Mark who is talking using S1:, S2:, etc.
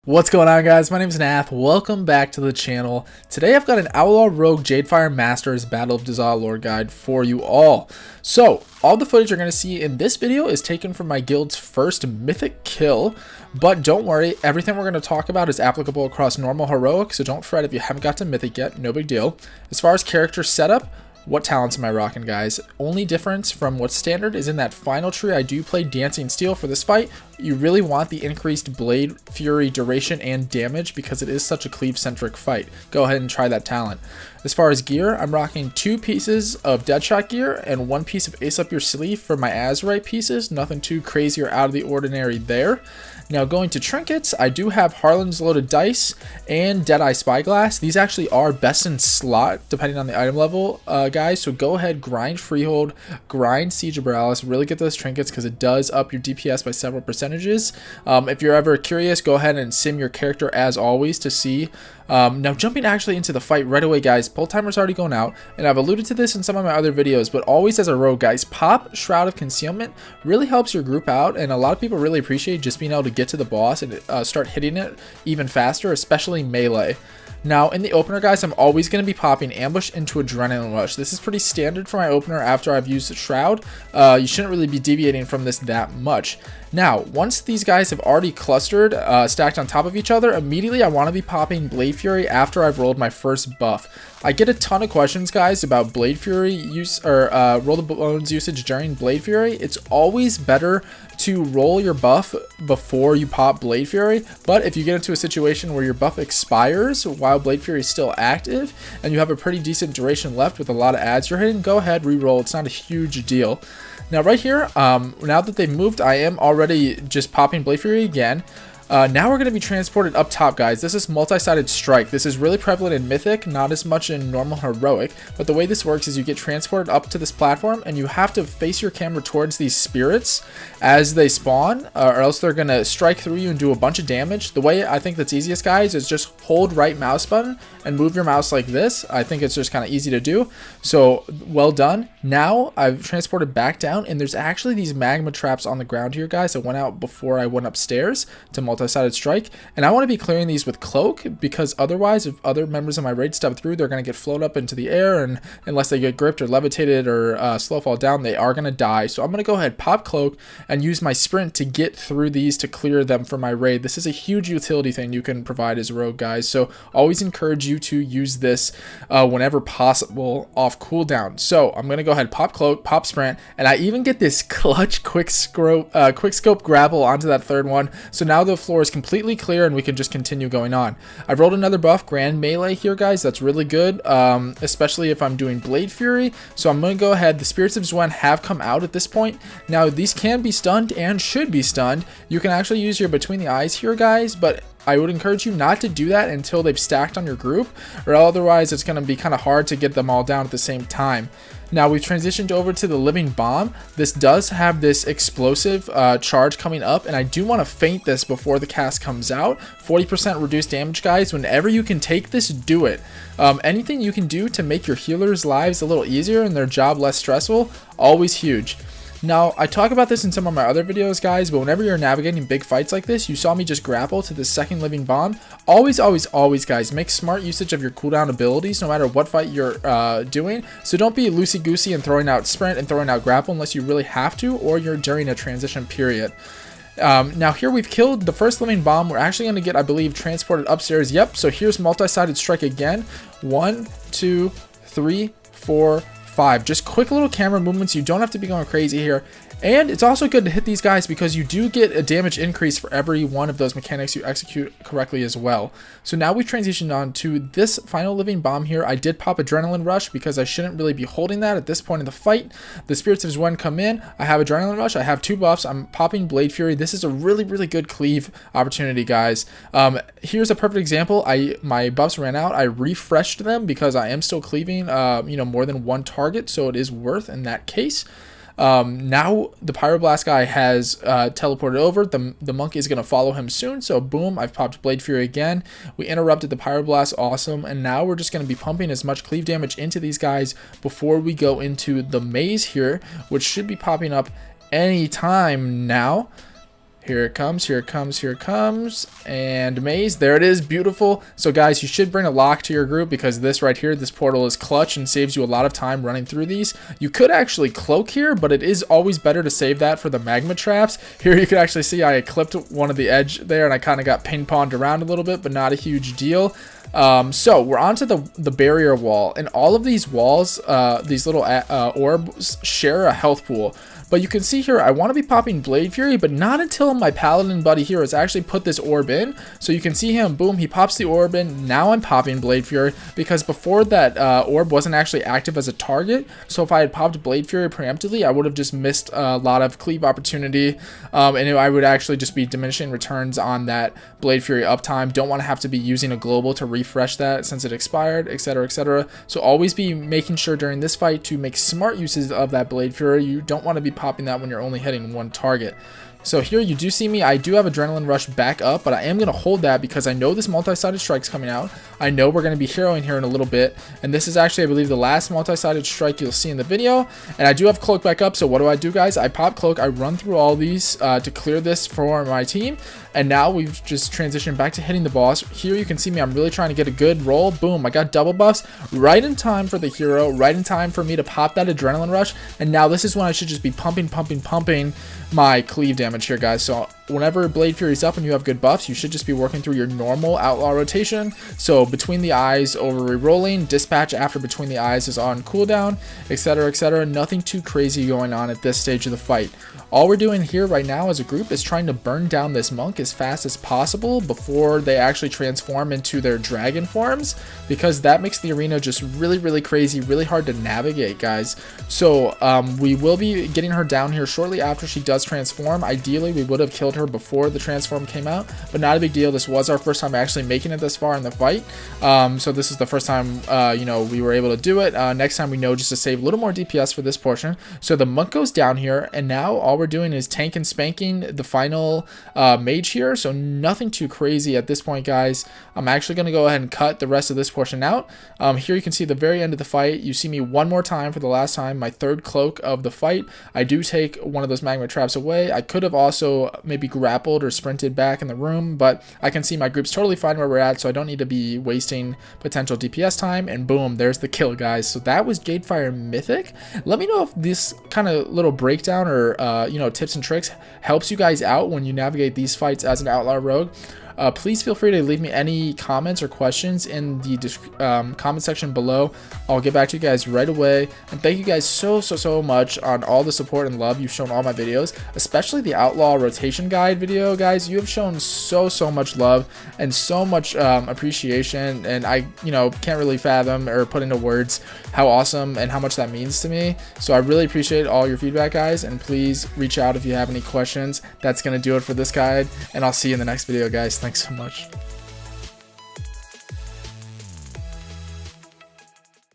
S1: What's going on, guys? My name is Nath. Welcome back to the channel. Today I've got an Outlaw Rogue Jadefire Masters Battle of Dazar'alor guide for you all. So, all the footage you're going to see in this video is taken from my guild's first Mythic kill, but don't worry, everything we're going to talk about is applicable across normal heroic, so don't fret if you haven't got to Mythic yet, no big deal. As far as character setup, what talents am I rocking, guys? Only difference from what's standard is in that final tree I do play Dancing Steel for this fight. You really want the increased Blade, Fury, duration, and damage because it is such a cleave-centric fight. Go ahead and try that talent. As far as gear, I'm rocking 2 pieces of Deadshot gear and 1 piece of Ace Up Your Sleeve for my Azurite pieces. Nothing too crazy or out of the ordinary there. Now going to trinkets, I do have Harlan's Loaded Dice and Deadeye Spyglass. These actually are best in slot depending on the item level, guys. So go ahead, grind Freehold, grind Siege of Borealis, really get those trinkets because it does up your DPS by several percentages. If you're ever curious, go ahead and sim your character as always to see. Now jumping actually into the fight right away, guys, pull timer's already going out, and I've alluded to this in some of my other videos, but always as a rogue, guys, pop Shroud of Concealment really helps your group out, and a lot of people really appreciate just being able to get to the boss and start hitting it even faster, especially melee. Now, in the opener, guys, I'm always going to be popping Ambush into Adrenaline Rush. This is pretty standard for my opener after I've used Shroud. You shouldn't really be deviating from this that much. Now, once these guys have already clustered, stacked on top of each other, immediately I want to be popping Blade Fury after I've rolled my first buff. I get a ton of questions, guys, about Blade Fury use or Roll the Bones usage during Blade Fury. It's always better to roll your buff before you pop Blade Fury, but if you get into a situation where your buff expires while Blade Fury is still active and you have a pretty decent duration left with a lot of adds you're hitting, go ahead, re-roll. It's not a huge deal. Now right here, now that they've moved, I am already just popping Blade Fury again. Now we're going to be transported up top, guys. This is multi-sided strike. This is really prevalent in Mythic, not as much in normal heroic, but the way this works is you get transported up to this platform and you have to face your camera towards these spirits as they spawn, or else they're going to strike through you and do a bunch of damage. The way I think that's easiest, guys, is just hold right mouse button and move your mouse like this. I think it's just kind of easy to do. So well done. Now I've transported back down, and there's actually these magma traps on the ground here, guys. I went out before I went upstairs to multi-sided strike, and I want to be clearing these with cloak because otherwise, if other members of my raid step through, they're going to get floated up into the air, and unless they get gripped or levitated or slow fall down, they are going to die. So I'm going to go ahead, pop cloak, and use my sprint to get through these to clear them for my raid. This is a huge utility thing you can provide as rogue, guys, so always encourage you to use this whenever possible off cooldown. So I'm going to go ahead, pop cloak, pop sprint, and I even get this clutch quick scope grapple onto that third one. So now the floor is completely clear and we can just continue going on. I've rolled another buff, Grand Melee here, guys. That's really good, especially if I'm doing Blade Fury. So I'm going to go ahead. The Spirits of Zwen have come out at this point. Now these can be stunned and should be stunned. You can actually use your Between the Eyes here, guys, but I would encourage you not to do that until they've stacked on your group, or otherwise it's going to be kind of hard to get them all down at the same time. Now we've transitioned over to the Living Bomb. This does have this explosive charge coming up, and I do want to feint this before the cast comes out. 40% reduced damage, guys. Whenever you can take this, do it. Anything you can do to make your healers' lives a little easier and their job less stressful, always huge. Now, I talk about this in some of my other videos, guys, but whenever you're navigating big fights like this, you saw me just grapple to the second Living Bomb. Always, always, always, guys, make smart usage of your cooldown abilities no matter what fight you're doing. So don't be loosey-goosey and throwing out sprint and throwing out grapple unless you really have to or you're during a transition period. Now here we've killed the first Living Bomb. We're actually going to get, I believe, transported upstairs. Yep, so here's multi-sided strike again. 1, 2, 3, 4, 5. Just quick little camera movements. You don't have to be going crazy here. And it's also good to hit these guys because you do get a damage increase for every one of those mechanics you execute correctly as well. So now we transitioned on to this final Living Bomb here. I did pop Adrenaline Rush because I shouldn't really be holding that at this point in the fight. The Spirits of Zwen come in. I have Adrenaline Rush. I have 2 buffs. I'm popping Blade Fury. This is a really, really good cleave opportunity, guys. Here's a perfect example. My buffs ran out. I refreshed them because I am still cleaving more than one target, so it is worth in that case. Now the Pyroblast guy has teleported over. The monk is going to follow him soon, so boom, I've popped Blade Fury again. We interrupted the Pyroblast, awesome, and now we're just going to be pumping as much cleave damage into these guys before we go into the maze here, which should be popping up any time now. Here it comes, here it comes, here it comes. And maze, there it is, beautiful. So guys, you should bring a lock to your group because this right here, this portal is clutch and saves you a lot of time running through these. You could actually cloak here, but it is always better to save that for the magma traps. Here you can actually see I clipped one of the edge there and I kind of got ping-ponged around a little bit, but not a huge deal. So we're onto the barrier wall, and all of these walls, these little orbs share a health pool. But you can see here, I want to be popping Blade Fury, but not until my paladin buddy here has actually put this orb in. So you can see him, boom, he pops the orb in. Now I'm popping Blade Fury because before that orb wasn't actually active as a target. So if I had popped Blade Fury preemptively, I would have just missed a lot of cleave opportunity. And I would actually just be diminishing returns on that Blade Fury uptime. Don't want to have to be using a global to refresh that since it expired, etc, etc. So always be making sure during this fight to make smart uses of that Blade Fury. You don't want to be popping that when you're only hitting one target. So here you do see me, I do have Adrenaline Rush back up, but I am going to hold that because I know this multi-sided strike's coming out. I know we're going to be heroing here in a little bit, and this is actually, I believe, the last multi-sided strike you'll see in the video. And I do have Cloak back up, so what do, guys? I pop Cloak, I run through all these to clear this for my team, and now we've just transitioned back to hitting the boss. Here you can see me, I'm really trying to get a good roll. Boom, I got double buffs right in time for the hero, right in time for me to pop that Adrenaline Rush, and now this is when I should just be pumping my cleave damage here, guys. So whenever Blade Fury is up and you have good buffs, you should just be working through your normal Outlaw rotation. So between the eyes over re-rolling, dispatch after between the eyes is on cooldown, etc, etc. Nothing too crazy going on at this stage of the fight. All we're doing here right now as a group is trying to burn down this monk as fast as possible before they actually transform into their dragon forms, because that makes the arena just really crazy, really hard to navigate, guys. So we will be getting her down here shortly after she does transform. Ideally we would have killed her before the transform came out, but not a big deal. This was our first time actually making it this far in the fight, so this is the first time you know, we were able to do it. Next time we know just to save a little more DPS for this portion. So the monk goes down here, and now all we're doing is tank and spanking the final mage here, so nothing too crazy at this point, guys. I'm actually going to go ahead and cut the rest of this portion out. Here you can see the very end of the fight. You see me one more time for the last time, my third cloak of the fight. I do take one of those magma traps away. I could have also maybe grappled or sprinted back in the room, but I can see my group's totally fine where we're at, so I don't need to be wasting potential DPS time, and boom, there's the kill, guys. So that was Jadefire Mythic. Let me know if this kind of little breakdown or you know, tips and tricks helps you guys out when you navigate these fights as an Outlaw Rogue. Please feel free to leave me any comments or questions in the comment section below. I'll get back to you guys right away. And thank you guys so much on all the support and love you've shown all my videos, especially the Outlaw Rotation Guide video, guys. You have shown so much love and so much appreciation, and I, you know, can't really fathom or put into words how awesome and how much that means to me. So I really appreciate all your feedback, guys, and please reach out if you have any questions. That's gonna do it for this guide, and I'll see you in the next video, guys. Thanks so much.